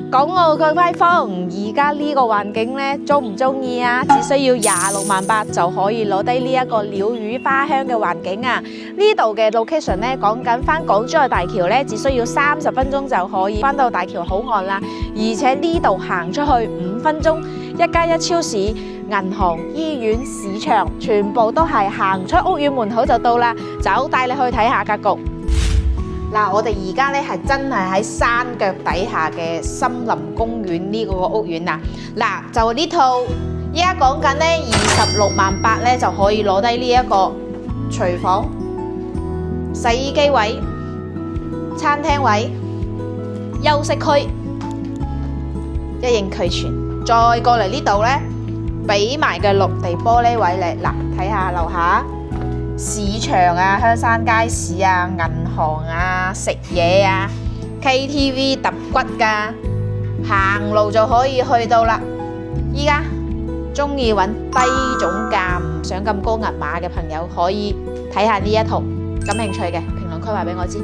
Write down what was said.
港澳區威風，而家呢個環境呢，中唔中意啊？只需要26.8萬就可以攞低呢一個鳥語花香嘅環境啊！呢度嘅 location 呢，講緊翻港珠澳大橋呢，只需要30分鐘就可以翻到大橋口岸啦。而且呢度行出去5分鐘，1+1超市、銀行、醫院、市場，全部都係行出屋苑門口就到啦。走，帶你去睇下格局。嗱，我哋而家咧係真係喺山腳底下嘅森林公園呢個屋苑啊！嗱，就呢套，依家講緊咧26.8萬咧就可以攞低呢一個廚房、洗衣機位、餐廳位、休息區，一應俱全。再過嚟呢度咧，俾埋嘅綠地玻璃位你，嗱，睇下樓下。市場啊、香山街市啊、銀行啊、食嘢啊、KTV 揼骨㗎，行路就可以去到啦。依家鍾意揾低總價唔想咁高銀碼嘅朋友，可以睇下呢一套，感興趣嘅評論區話俾我知。